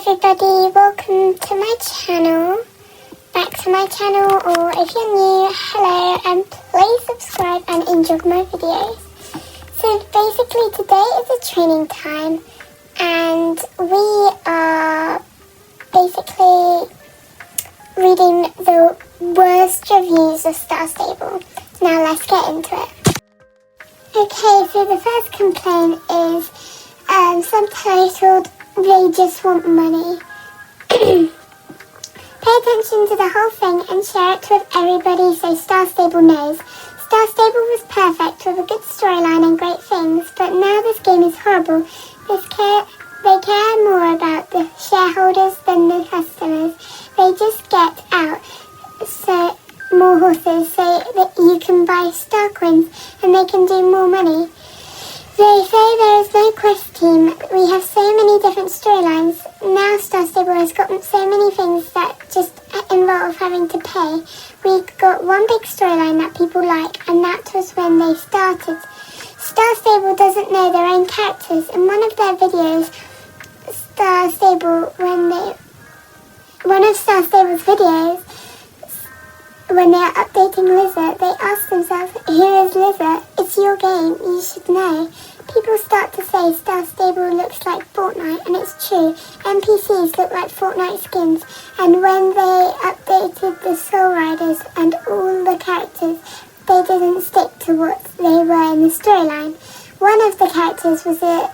everybody, welcome to my channel, back to my channel, or if you're new, hello, and please subscribe and enjoy my videos. So basically today is a training time, and we are basically reading the worst reviews of Star Stable. Now let's get into it. Okay, so the first complaint is subtitled, "They just want money." Pay attention to the whole thing and share it with everybody so Star Stable knows. Star Stable was perfect with a good storyline and great things, but now this game is horrible. They care more about the shareholders than the customers. They just get out more horses so that you can buy star coins and they can do more money. They say there is no quest team. We have so many different storylines. Now Star Stable has got so many things that just involve having to pay. We got one big storyline that people like, and that was when they started. Star Stable doesn't know their own characters. In one of their videos, one of Star Stable's videos, when they are updating Lizard, they ask themselves, "Who is Lizard? It's your game, you should know." People start to say Star Stable looks like Fortnite, and it's true. NPCs look like Fortnite skins, and when they updated the Soul Riders and all the characters, they didn't stick to what they were in the storyline. One of the characters was a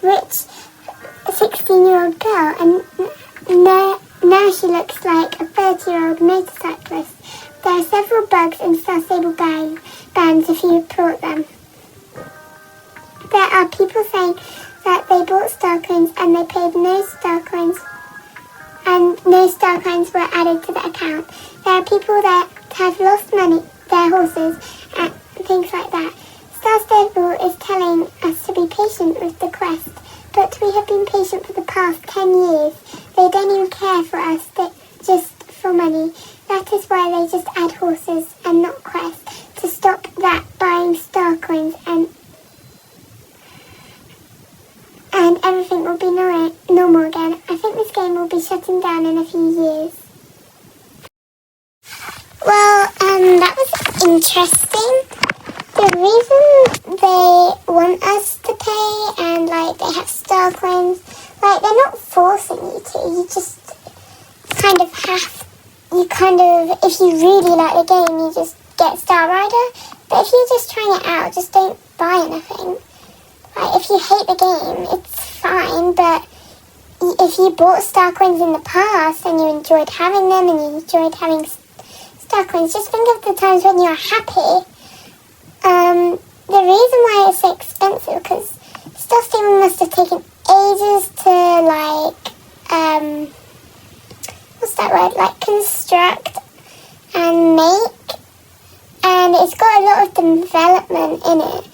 rich 16-year-old girl, and now she looks like a 30-year-old motorcyclist. There are several bugs in Star Stable bands if you report them. There are people saying that they bought star coins and they paid no star coins, and no star coins were added to the account. There are people that have lost money, their horses, and things like that. Star Stable is telling us to be patient with the quest, but we have been patient for the past 10 years. They don't even care for us, just for money. That is why they just add horses and not quests, to stop that buying star coins, and everything will be normal again. I think this game will be shutting down in a few years. Well, that was interesting. The reason they want us to pay and they have star coins, they're not forcing you to. You just if you really like the game, you just get Star Rider. But if you're just trying it out, just don't buy anything. If you hate the game, it's fine, but if you bought star coins in the past and you enjoyed having them and you enjoyed having star coins, just think of the times when you're happy. The reason why it's so expensive, because Star Stable must have taken ages to what's that word? Construct and make, and it's got a lot of development in it.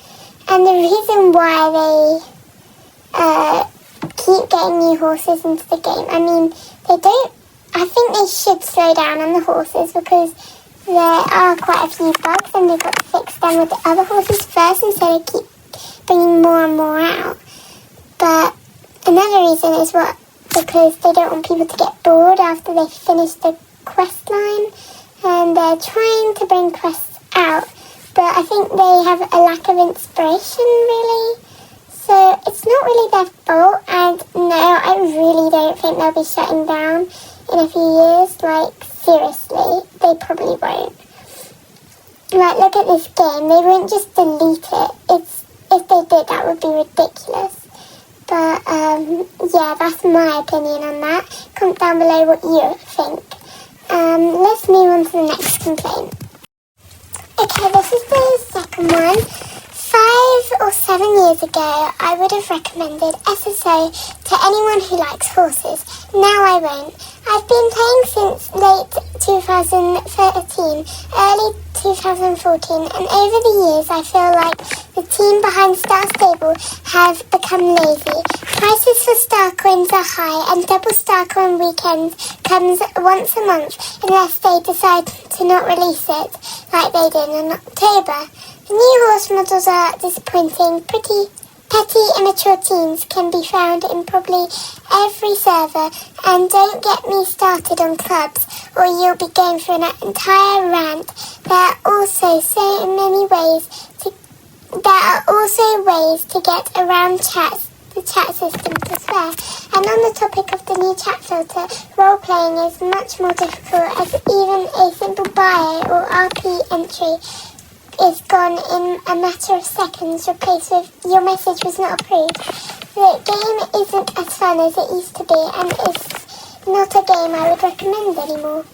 And the reason why they keep getting new horses into the game, I think they should slow down on the horses, because there are quite a few bugs and they've got to fix them with the other horses first instead of keep bringing more and more out. But another reason is because they don't want people to get bored after they finish the quest line, and they're trying to bring quests out, but I think they have a lack of inspiration, really. So it's not really their fault, and no, I really don't think they'll be shutting down in a few years. Seriously, they probably won't. Look at this game. They won't just delete it. If they did, that would be ridiculous. But, yeah, that's my opinion on that. Comment down below what you think. Let's move on to the next complaint. Okay, this is the second one. 5 or 7 years ago, I would have recommended SSO to anyone who likes horses. Now I won't. I've been playing since late 2013, early 2014, and over the years I feel like the team behind Star Stable have become lazy. Prices for star coins are high, and double star coin weekends comes once a month unless they decide to not release it like they did in October. The new horse models are disappointing, pretty Petty immature teens can be found in probably every server, and don't get me started on clubs or you'll be going through an entire rant. There are also ways to get around the chat system to swear. And on the topic of the new chat filter, role-playing is much more difficult, as even a simple bio or RP entry is gone in a matter of seconds, replaced with "your message was not approved." The game isn't as fun as it used to be, and it's not a game I would recommend anymore.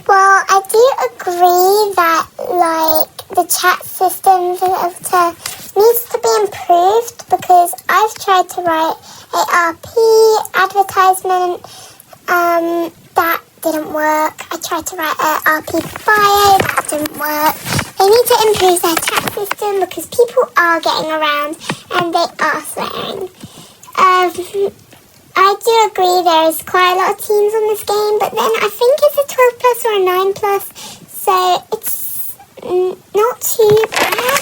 Well, I do agree that, the chat system filter needs to be improved, because I've tried to write a RP advertisement that didn't work. I tried to write a RP bio, that didn't work. They need to improve their chat system, because people are getting around and they are swearing. I do agree there is quite a lot of teens on this game, but then I think it's a 12 plus or a 9 plus, so it's not too bad.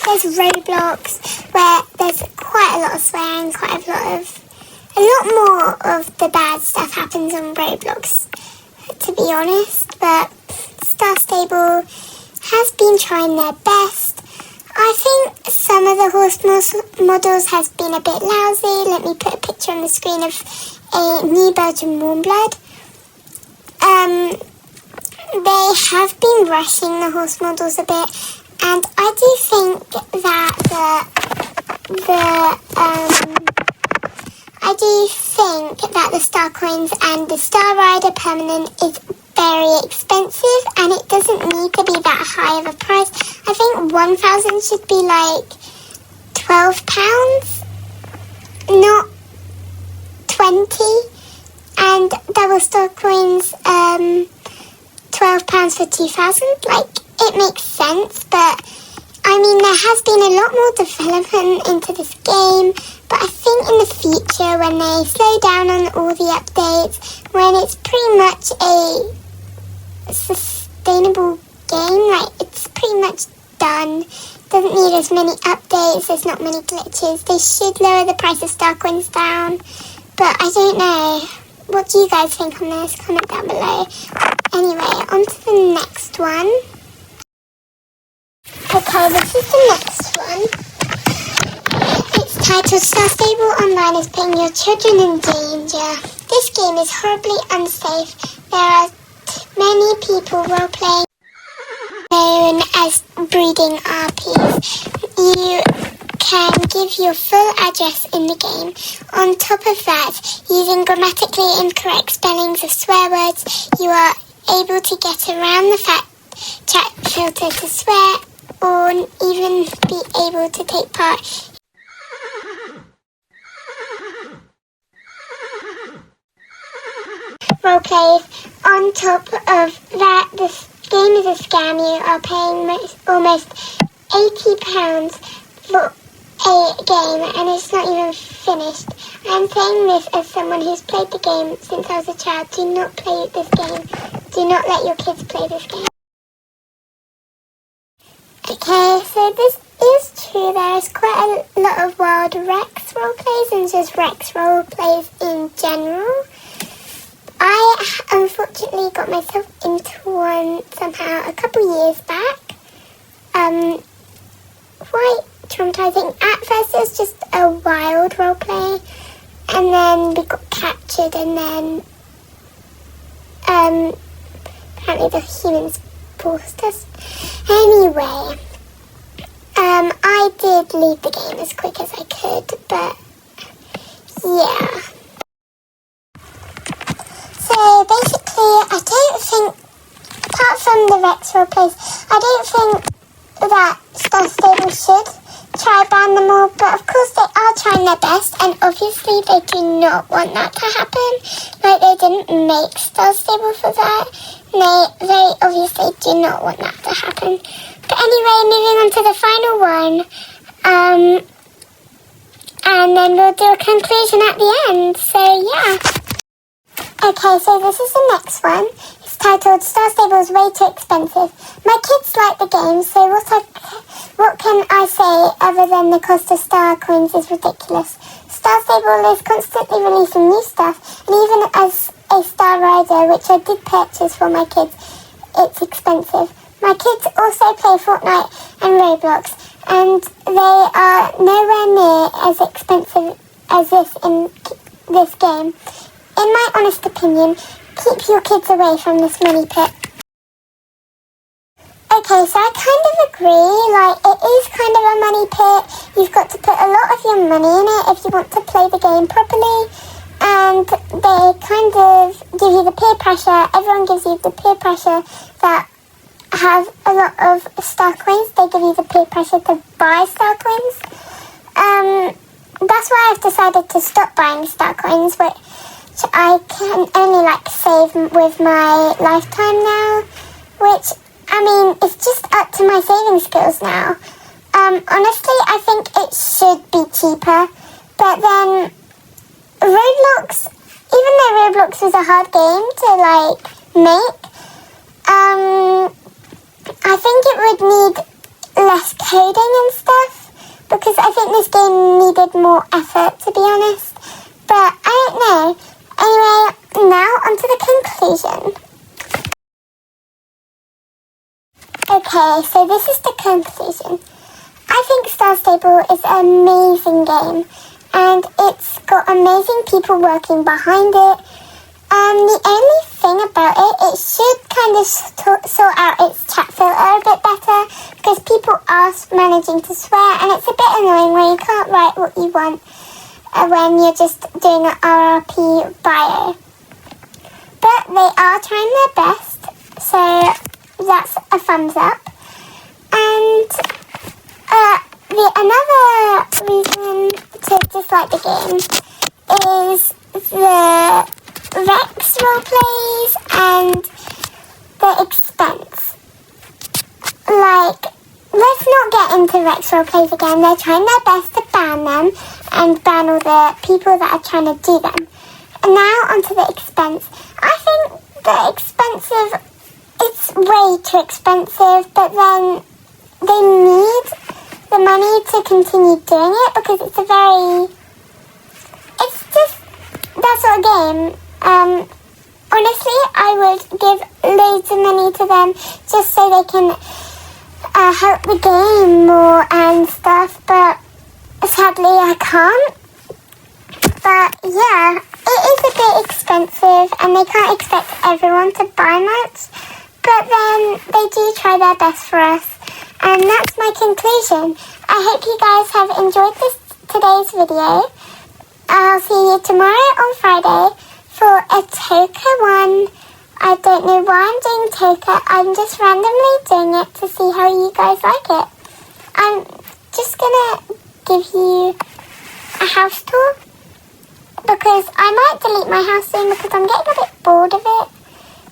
There's Roblox, where there's quite a lot of swearing, a lot more of the bad stuff happens on Roblox, to be honest, but Star Stable has been trying their best. I think some of the horse models has been a bit lousy. Let me put a picture on the screen of a new Belgian Warmblood. They have been rushing the horse models a bit, and I do think that the Star Coins and the Star Rider Permanent is very expensive, and it doesn't need to be that high of a price. I think 1,000 should be £12, not 20, and double Star Coins £12 for 2,000. It makes sense, but I mean, there has been a lot more development into this game, but I think in the future, when they slow down on all the updates, when it's pretty much a sustainable game, it's pretty much done, doesn't need as many updates, there's not many glitches, they should lower the price of Star Coins down, but I don't know. What do you guys think on this? Comment down below. Anyway, on to the next one. Okay, this is the next one. It's titled "Star Stable Online is putting your children in danger." This game is horribly unsafe. There are many people role-playing, known as breeding RPs. You can give your full address in the game. On top of that, using grammatically incorrect spellings of swear words, you are able to get around the chat filter to swear, or even be able to take part roleplays. On top of that, this game is a scam. You are paying almost £80 for a game, and it's not even finished. I'm saying this as someone who's played the game since I was a child. Do not play this game. Do not let your kids play this game. Okay, so this is true. There is quite a lot of Wild Rex roleplays and just Rex roleplays in general. I unfortunately got myself into one somehow a couple years back. Quite traumatizing. At first it was just a wild roleplay, and then we got captured, and then apparently the humans forced us. Anyway, I did leave the game as quick as I could, but yeah. So basically, I don't think, apart from the Rex roleplays, I don't think that Star Stable should try ban them all, but of course they are trying their best, and obviously they do not want that to happen. They didn't make Star Stable for that, and they very obviously do not want that to happen. But anyway, moving on to the final one, and then we'll do a conclusion at the end, so yeah. Okay, so this is the next one. It's titled Star Stable is way too expensive. My kids like the game, so what can I say other than the cost of star coins is ridiculous. Star Stable is constantly releasing new stuff, and even as a Star Rider, which I did purchase for my kids, it's expensive. My kids also play Fortnite and Roblox, and they are nowhere near as expensive as this in this game. In my honest opinion, keep your kids away from this money pit. Okay, so I kind of agree, like, it is kind of a money pit. You've got to put a lot of your money in it if you want to play the game properly, and they kind of give you the peer pressure. Everyone gives you the peer pressure that have a lot of star coins. They give you the peer pressure to buy star coins. That's why I've decided to stop buying star coins, which I can only like save with my lifetime now, which, I mean, it's just up to my saving skills now. Honestly, I think it should be cheaper, but then Roblox, even though Roblox is a hard game to like make, I think it would need less coding and stuff, because I think this game needed more effort, to be honest. But I don't know. Anyway, now onto the conclusion. Okay, so this is the conclusion. I think Star Stable is an amazing game, and it's got amazing people working behind it. The only thing about it should kind of sort out its chat filter a bit better, because people are managing to swear, and it's a bit annoying when you can't write what you want when you're just doing an RRP bio. But they are trying their best, so that's a thumbs up. And another reason to dislike the game is the Rex roleplays and the expense. Like, let's not get into Rex roleplays again. They're trying their best to ban them and ban all the people that are trying to do them. And now onto the expense. I think it's way too expensive, but then they need the money to continue doing it, because it's just that sort of game. Honestly, I would give loads of money to them just so they can help the game more and stuff, but sadly I can't. But yeah, it is a bit expensive, and they can't expect everyone to buy much, but then they do try their best for us, and that's my conclusion. I hope you guys have enjoyed today's video. I'll see you tomorrow on Friday for a Toka one. I don't know why I'm doing Toka. I'm just randomly doing it to see how you guys like it. I'm just gonna give you a house tour, because I might delete my house soon because I'm getting a bit bored of it.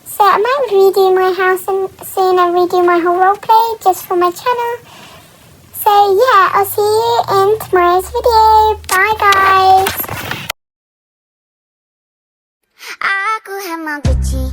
So I might redo my house soon and redo my whole roleplay just for my channel. So yeah, I'll see you in tomorrow's video. Bye guys! Aku emang kecil.